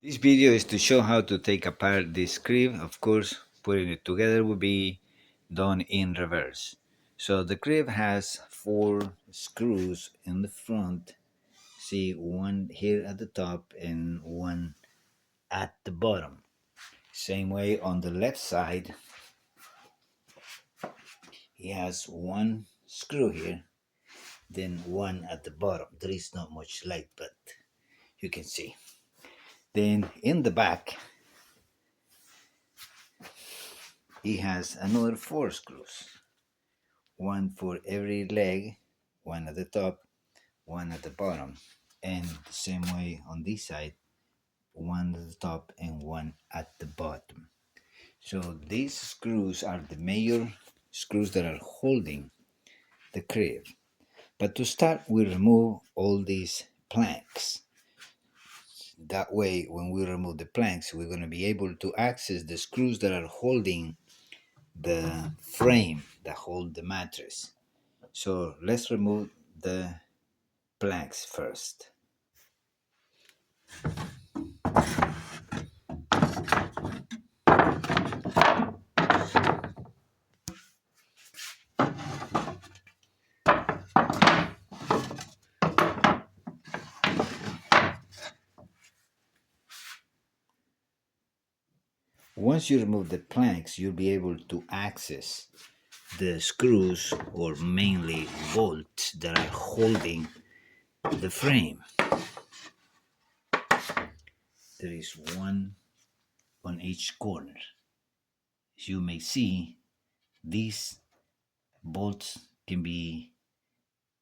This video is to show how to take apart this crib. Of course, putting it together will be done in reverse. So the crib has 4 screws in the front. See, one here at the top and one at the bottom. Same way on the left side, he has one screw here, then one at the bottom. There is not much light, but you can see. Then in the back, he has another 4 screws. One for every leg, one at the top, one at the bottom. And the same way on this side, one at the top and one at the bottom. So these screws are the major screws that are holding the crib. But to start, we remove all these planks. That way, when we remove the planks, we're going to be able to access the screws that are holding the frame that hold the mattress. So let's remove the planks first. Once you remove the planks, you'll be able to access the screws, or mainly bolts, that are holding the frame. There is one on each corner. As you may see, these bolts can be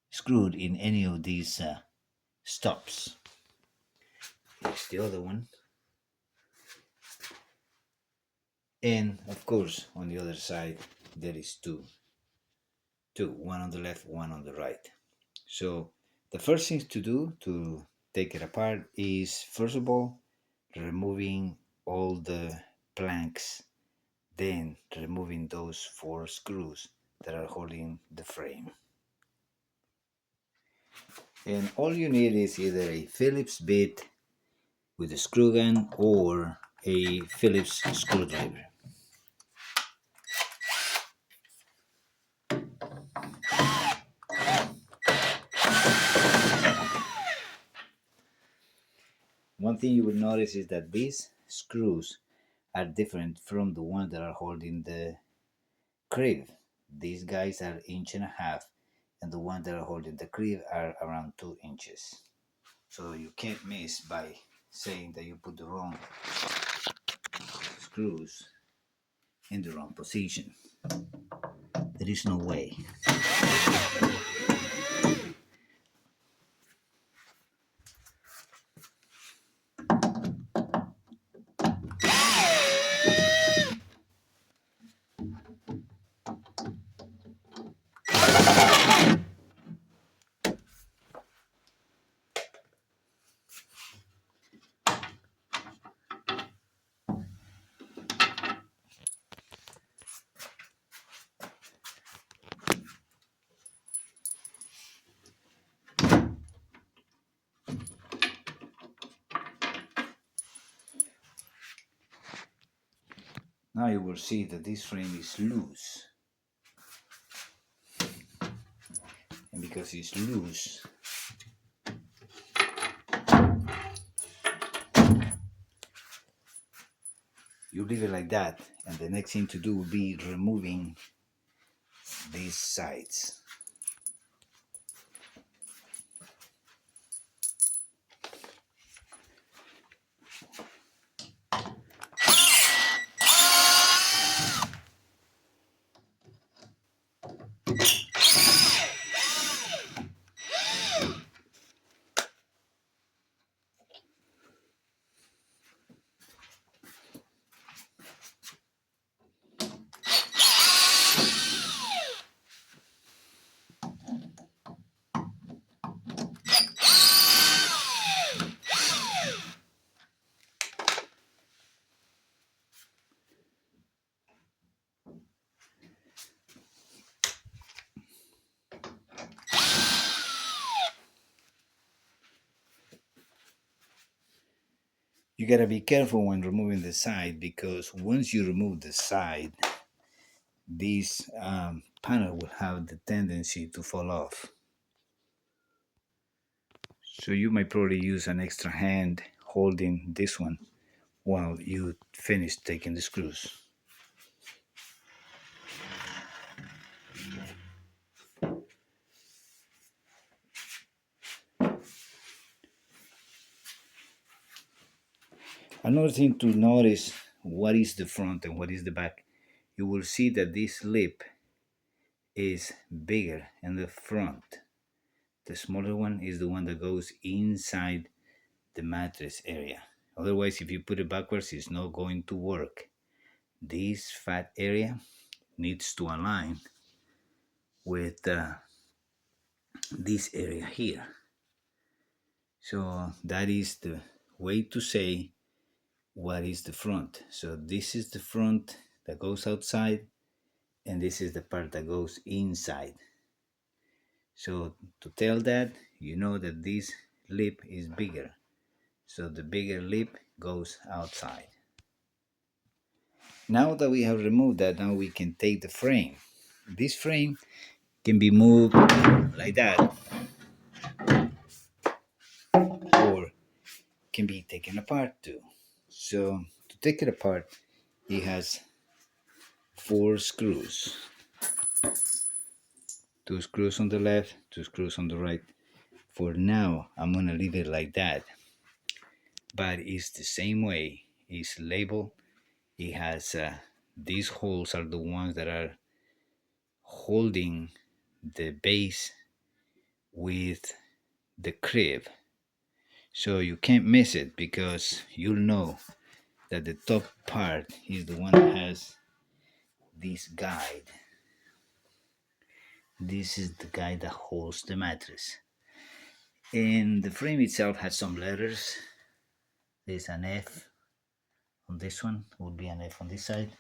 screwed in any of these stops. Here's the other one. And of course, on the other side, there is two, one on the left, one on the right. So the first thing to do to take it apart is, first of all, removing all the planks, then removing those 4 screws that are holding the frame. And all you need is either a Phillips bit with a screw gun or a Phillips screwdriver. One thing you will notice is that these screws are different from the ones that are holding the crib. These guys are 1.5 inches, and the ones that are holding the crib are around 2 inches. So you can't miss by saying that you put the wrong screws in the wrong position. There is no way. Now you will see that this frame is loose. And because it's loose, you leave it like that, and the next thing to do will be removing these sides. You gotta be careful when removing the side, because once you remove the side, this panel will have the tendency to fall off. So you might probably use an extra hand holding this one while you finish taking the screws. Another thing to notice, what is the front and what is the back. You will see that this lip is bigger in the front. The smaller one is the one that goes inside the mattress area. Otherwise, if you put it backwards, it's not going to work. This fat area needs to align with this area here. So that is the way to say what is the front. So this is the front that goes outside, and this is the part that goes inside. So to tell that, you know that this lip is bigger. So the bigger lip goes outside. Now that we have removed that, now we can take the frame. This frame can be moved like that, or can be taken apart too. So to take it apart, it has 4 screws. 2 screws on the left, 2 screws on the right. For now, I'm gonna leave it like that. But it's the same way. It's labeled. It has these holes are the ones that are holding the base with the crib. So you can't miss it, because you'll know that the top part is the one that has this guide. This is the guide that holds the mattress. And the frame itself has some letters. There's an F on this one, would be an F on this side.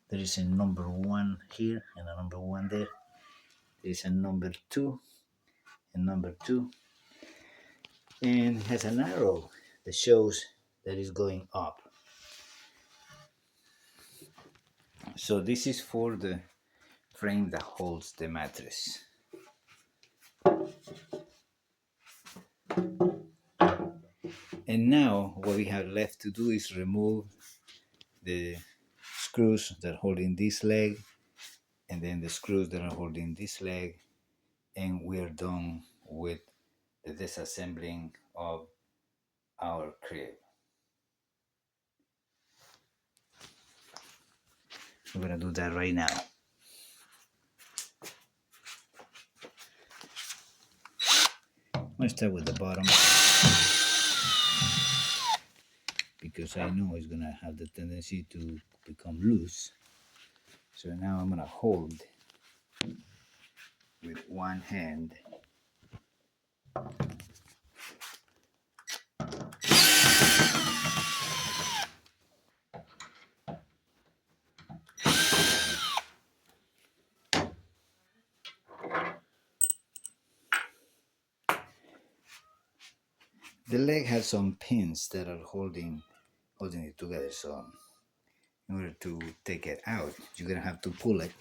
There is a number 1 here and a number 1 there. There is a number 2 and number 2. And it has an arrow that shows that it's going up. So this is for the frame that holds the mattress. And now what we have left to do is remove the screws that are holding this leg, and then the screws that are holding this leg, and we're done with the disassembling of our crib. We're gonna do that right now. I'm gonna start with the bottom, because I know it's gonna have the tendency to become loose. So now I'm gonna hold with one hand. The leg has some pins that are holding it together. So in order to take it out, you're gonna have to pull it.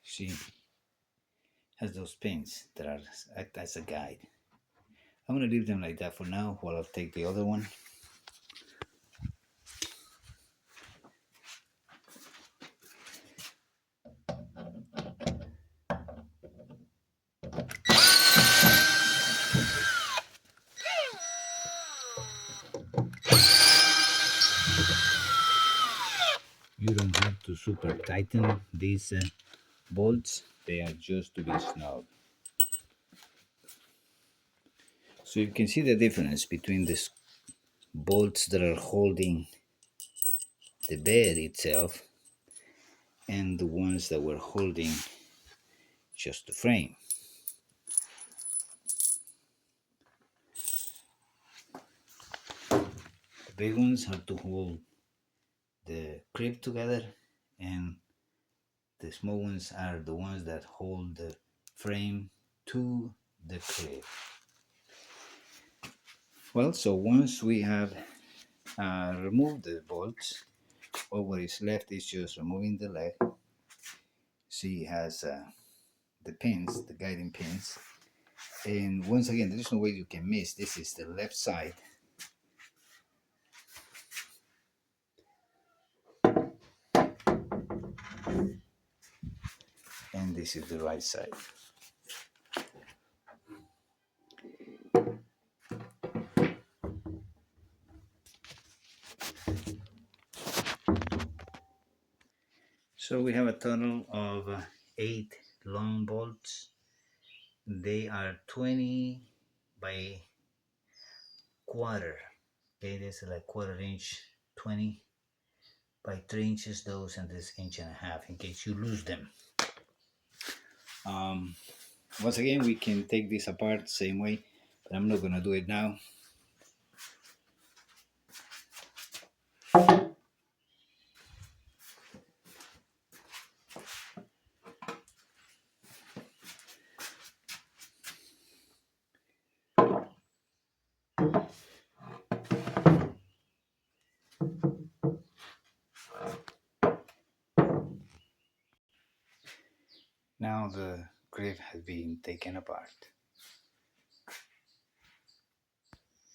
See, has those pins that are act as a guide. I'm gonna leave them like that for now while I'll take the other one. You don't have to super tighten these bolts. They are just to be snug. So you can see the difference between these bolts that are holding the bed itself and the ones that were holding just the frame. The big ones have to hold the crib together, and the small ones are the ones that hold the frame to the crib. Well, so once we have removed the bolts, all what is left is just removing the leg. See, it has the pins, the guiding pins. And once again, there's no way you can miss. This is the left side. And this is the right side. So we have a total of 8 long bolts. They are 20 by quarter. Okay, this is like quarter inch, 20 by 3 inches those, and this inch and a half in case you lose them. Once again, we can take this apart same way, but I'm not gonna do it now. Now the grip has been taken apart.